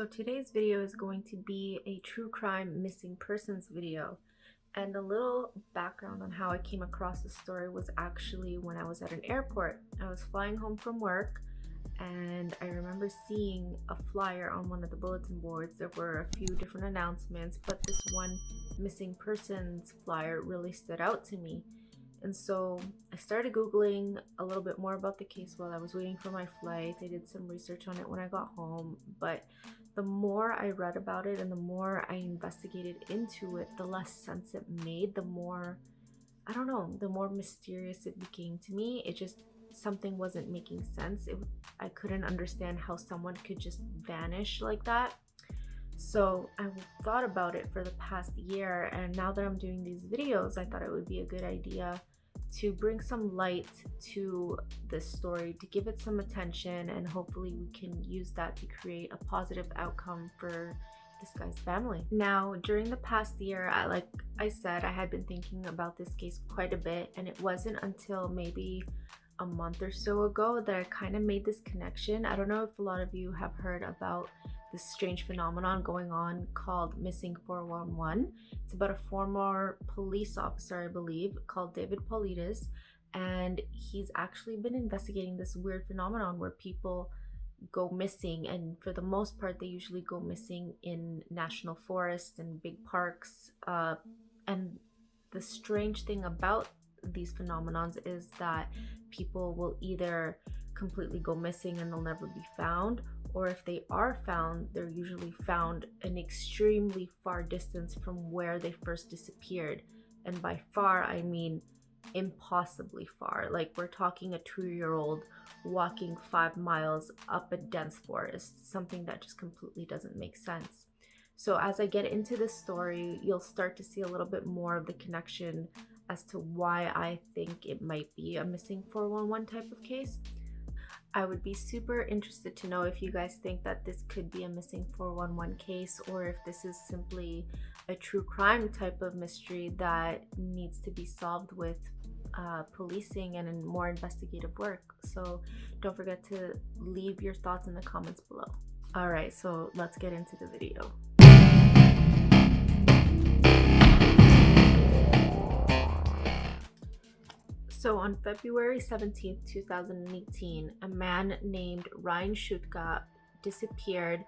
So today's video is going to be a true crime missing persons video. And a little background on how I came across the story was actually when I was at an airport. I was flying home from work and I remember seeing a flyer on one of the bulletin boards. There were a few different announcements, but this one missing persons flyer really stood out to me. And so I started Googling a little bit more about the case while I was waiting for my flight. I did some research on it when I got home, but the more I read about it and the more I investigated into it, the less sense it made, the more, I don't know, the more mysterious it became to me. It just, something wasn't making sense. I couldn't understand how someone could just vanish like that. So I thought about it for the past year, and now that I'm doing these videos, I thought it would be a good idea to bring some light to this story, to give it some attention, and hopefully we can use that to create a positive outcome for this guy's family. Now, during the past year, like I said, I had been thinking about this case quite a bit, and it wasn't until maybe a month or so ago that I kind of made this connection. I don't know if a lot of you have heard about this strange phenomenon going on called Missing 411. It's about a former police officer, I believe, called David Paulides, and he's actually been investigating this weird phenomenon where people go missing, and for the most part they usually go missing in national forests and big parks, and the strange thing about these phenomenons is that people will either completely go missing and they'll never be found, or if they are found, they're usually found an extremely far distance from where they first disappeared. And by far, I mean impossibly far. Like, we're talking a 2-year-old walking 5 miles up a dense forest, something that just completely doesn't make sense. So as I get into this story, you'll start to see a little bit more of the connection as to why I think it might be a missing 411 type of case. I would be super interested to know if you guys think that this could be a missing 411 case, or if this is simply a true crime type of mystery that needs to be solved with policing and more investigative work. So don't forget to leave your thoughts in the comments below. Alright, so let's get into the video. So on February 17th, 2018, a man named Ryan Shtuka disappeared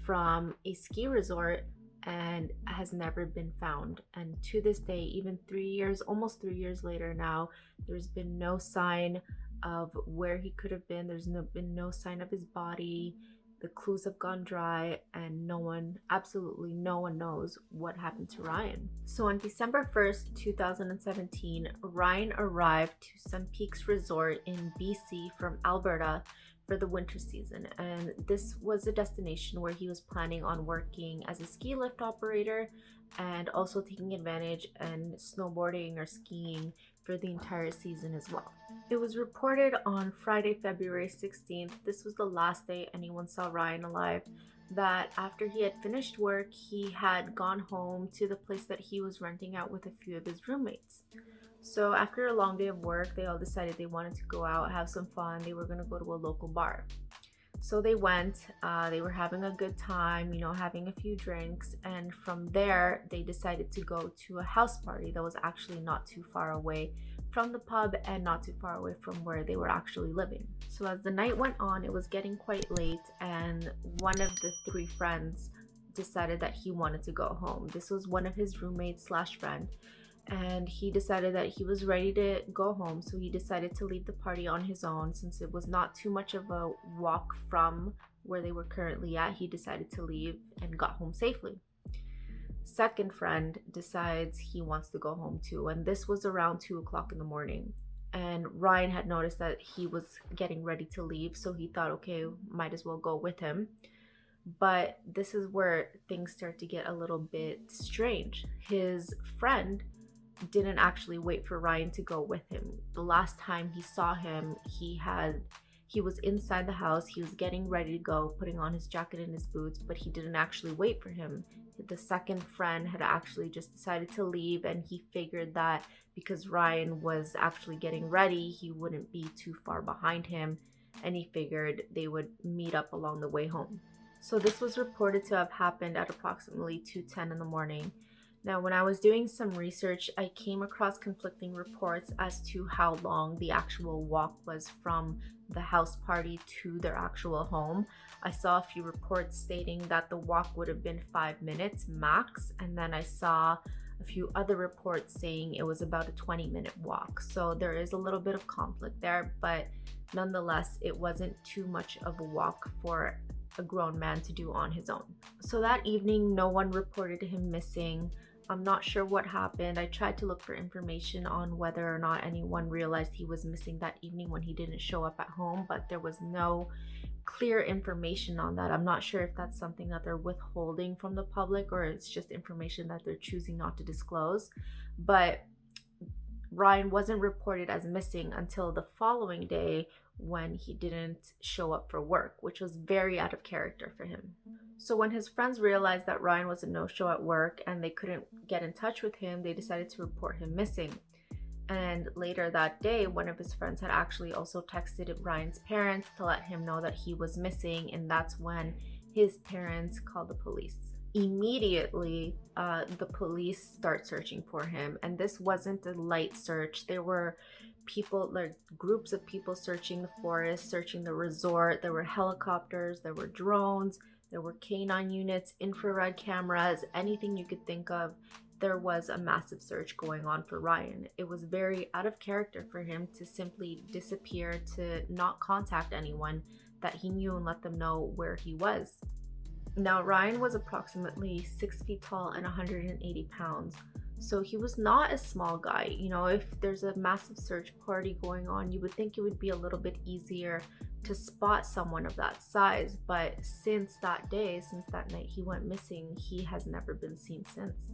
from a ski resort and has never been found. And to this day, even 3 years, almost 3 years later now, there's been no sign of where he could have been. There's been no sign of his body. The clues have gone dry, and absolutely no one knows what happened to Ryan. So on December 1st, 2017, Ryan arrived to Sun Peaks Resort in BC from Alberta for the winter season. And this was a destination where he was planning on working as a ski lift operator and also taking advantage and snowboarding or skiing for the entire season as well. It was reported on Friday, February 16th, this was the last day anyone saw Ryan alive, that after he had finished work, he had gone home to the place that he was renting out with a few of his roommates. So after a long day of work, they all decided they wanted to go out, have some fun. They were going to go to a local bar. So they went, they were having a good time, having a few drinks, and from there they decided to go to a house party that was actually not too far away from the pub and not too far away from where they were actually living. So as the night went on, it was getting quite late, and one of the 3 friends decided that he wanted to go home. This was one of his roommates / friend, and he decided that he was ready to go home, so he decided to leave the party on his own. Since it was not too much of a walk from where they were currently at, he decided to leave and got home safely. Second friend decides he wants to go home too, and this was around 2 o'clock in the morning. And Ryan had noticed that he was getting ready to leave, so he thought, okay, might as well go with him. But this is where things start to get a little bit strange. His friend didn't actually wait for Ryan to go with him. The last time he saw him, he was inside the house. He was getting ready to go, putting on his jacket and his boots, but he didn't actually wait for him. The second friend had actually just decided to leave, and he figured that because Ryan was actually getting ready, he wouldn't be too far behind him, and he figured they would meet up along the way home. So this was reported to have happened at approximately 2:10 in the morning. Now, when I was doing some research, I came across conflicting reports as to how long the actual walk was from the house party to their actual home. I saw a few reports stating that the walk would have been 5 minutes max, and then I saw a few other reports saying it was about a 20-minute walk. So there is a little bit of conflict there, but nonetheless, it wasn't too much of a walk for a grown man to do on his own. So that evening, no one reported him missing. I'm not sure what happened. I tried to look for information on whether or not anyone realized he was missing that evening when he didn't show up at home, but there was no clear information on that. I'm not sure if that's something that they're withholding from the public or it's just information that they're choosing not to disclose. But Ryan wasn't reported as missing until the following day when he didn't show up for work, which was very out of character for him. So when his friends realized that Ryan was a no-show at work and they couldn't get in touch with him, they decided to report him missing. And later that day, one of his friends had actually also texted Ryan's parents to let him know that he was missing, and that's when his parents called the police. Immediately, the police start searching for him, and this wasn't a light search. There were people, like groups of people searching the forest, searching the resort. There were helicopters, there were drones, there were canine units, infrared cameras, anything you could think of. There was a massive search going on for Ryan. It was very out of character for him to simply disappear, to not contact anyone that he knew and let them know where he was. Now, Ryan was approximately 6 feet tall and 180 pounds. So he was not a small guy. You know, if there's a massive search party going on, you would think it would be a little bit easier to spot someone of that size. But since that day, since that night he went missing, he has never been seen since.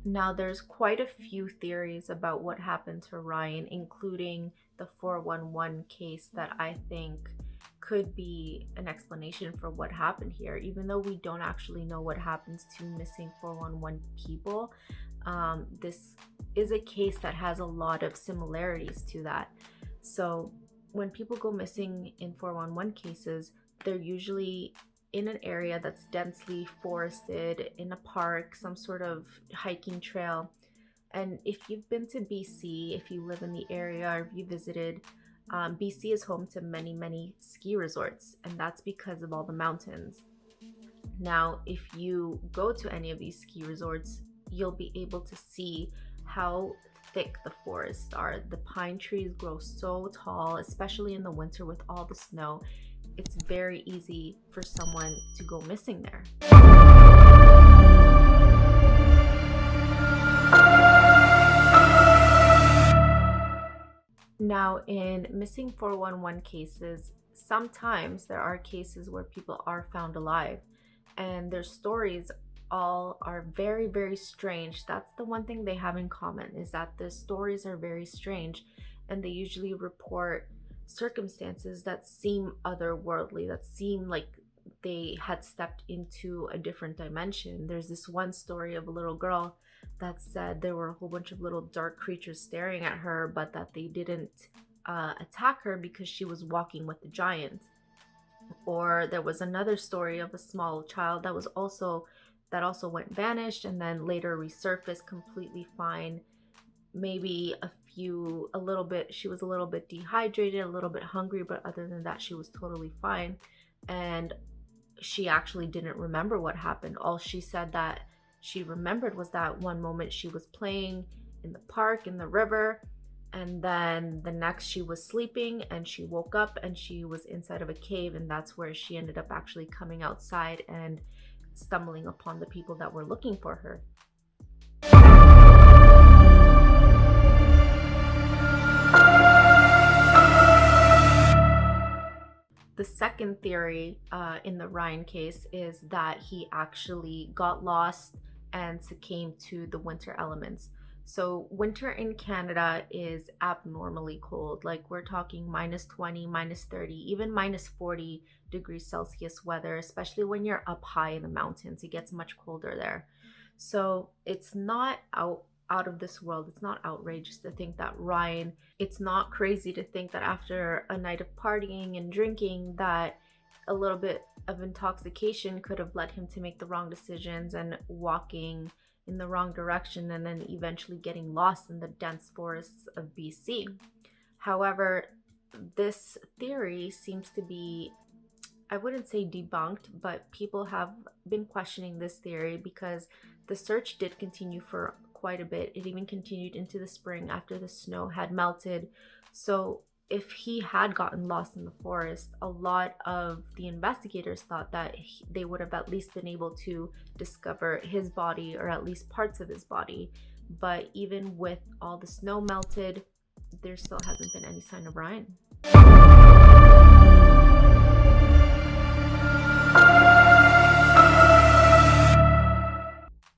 Now, there's quite a few theories about what happened to Ryan, including the 411 case that I think could be an explanation for what happened here. Even though we don't actually know what happens to missing 411 people, this is a case that has a lot of similarities to that. So when people go missing in 411 cases, they're usually in an area that's densely forested, in a park, some sort of hiking trail. And if you've been to BC, if you live in the area or if you visited, BC is home to many ski resorts, and that's because of all the mountains. Now, if you go to any of these ski resorts, you'll be able to see how thick the forests are. The pine trees grow so tall, especially in the winter with all the snow. It's very easy for someone to go missing there. Now, in missing 411 cases, sometimes there are cases where people are found alive, and their stories all are very strange. That's the one thing they have in common, is that the stories are very strange, and they usually report circumstances that seem otherworldly, that seem like they had stepped into a different dimension. There's this one story of a little girl that said there were a whole bunch of little dark creatures staring at her, but that they didn't attack her because she was walking with the giant. Or there was another story of a small child that also went vanished and then later resurfaced completely fine. Maybe she was a little bit dehydrated, a little bit hungry, but other than that, she was totally fine. And she actually didn't remember what happened. All she said that she remembered was that one moment she was playing in the park, in the river, and then the next she was sleeping and she woke up and she was inside of a cave, and that's where she ended up actually coming outside and stumbling upon the people that were looking for her. The second theory in the Ryan case is that he actually got lost and succumbed to the winter elements. So winter in Canada is abnormally cold. Like, we're talking -20, -30, even -40 degrees Celsius weather, especially when you're up high in the mountains. It gets much colder there. So it's not out of this world. It's not outrageous to think that Ryan, it's not crazy to think that after a night of partying and drinking that a little bit of intoxication could have led him to make the wrong decisions and walking in the wrong direction and then eventually getting lost in the dense forests of BC. However, this theory seems to be, I wouldn't say debunked, but people have been questioning this theory because the search did continue for quite a bit. It even continued into the spring after the snow had melted. So if he had gotten lost in the forest, a lot of the investigators thought that they would have at least been able to discover his body, or at least parts of his body. But even with all the snow melted, there still hasn't been any sign of Ryan.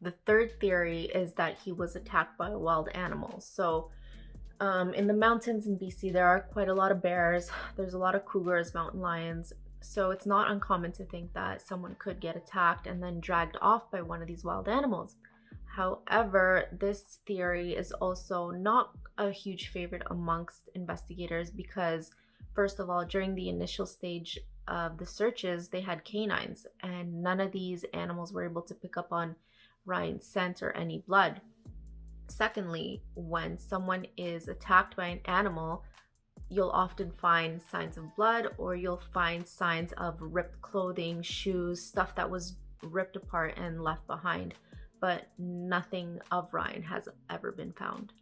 The third theory is that he was attacked by a wild animal. So in the mountains in BC, there are quite a lot of bears. There's a lot of cougars, mountain lions. So it's not uncommon to think that someone could get attacked and then dragged off by one of these wild animals. However, this theory is also not a huge favorite amongst investigators because, first of all, during the initial stage of the searches, they had canines, and none of these animals were able to pick up on Ryan's scent or any blood. Secondly, when someone is attacked by an animal, you'll often find signs of blood, or you'll find signs of ripped clothing, shoes, stuff that was ripped apart and left behind, but nothing of Ryan has ever been found.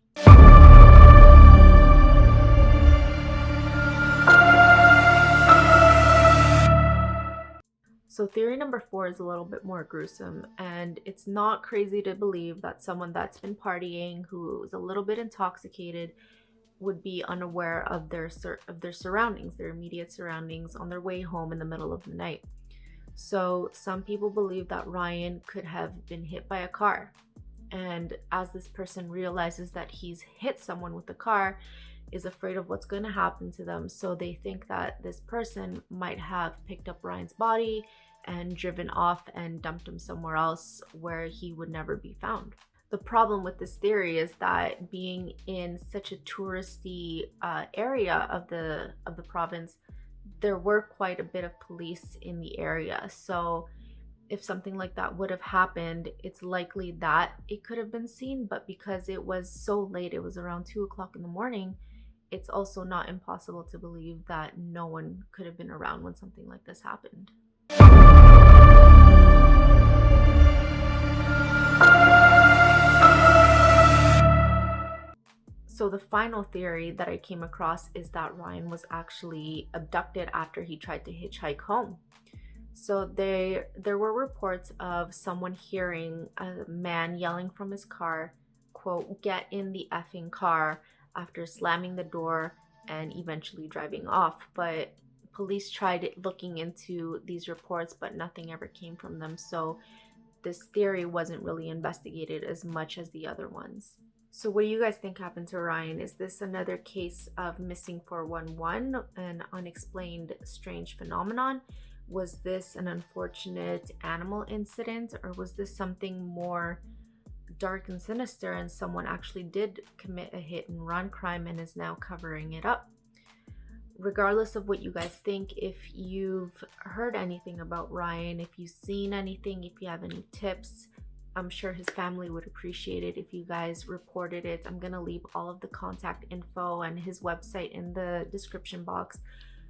So theory number 4 is a little bit more gruesome, and it's not crazy to believe that someone that's been partying, who is a little bit intoxicated, would be unaware of their surroundings, their immediate surroundings, on their way home in the middle of the night. So some people believe that Ryan could have been hit by a car, and as this person realizes that he's hit someone with the car, is afraid of what's going to happen to them, so they think that this person might have picked up Ryan's body and driven off and dumped him somewhere else where he would never be found. The problem with this theory is that being in such a touristy area of the province, there were quite a bit of police in the area. So if something like that would have happened, it's likely that it could have been seen, but because it was so late, it was around 2 o'clock in the morning, it's also not impossible to believe that no one could have been around when something like this happened. So the final theory that I came across is that Ryan was actually abducted after he tried to hitchhike home. So there were reports of someone hearing a man yelling from his car, quote, "Get in the effing car," after slamming the door and eventually driving off. But police tried looking into these reports, but nothing ever came from them. So this theory wasn't really investigated as much as the other ones. So what do you guys think happened to Ryan? Is this another case of missing 411, an unexplained strange phenomenon? Was this an unfortunate animal incident, or was this something more dark and sinister and someone actually did commit a hit and run crime and is now covering it up? Regardless of what you guys think, if you've heard anything about Ryan, if you've seen anything, if you have any tips, I'm sure his family would appreciate it if you guys reported it. I'm gonna leave all of the contact info and his website in the description box.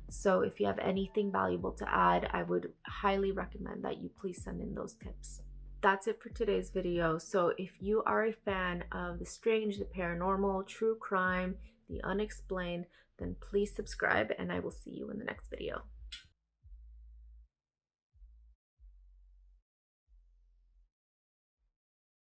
So if you have anything valuable to add, I would highly recommend that you please send in those tips. That's it for today's video. So if you are a fan of the strange, the paranormal, true crime, the unexplained, then please subscribe, and I will see you in the next video.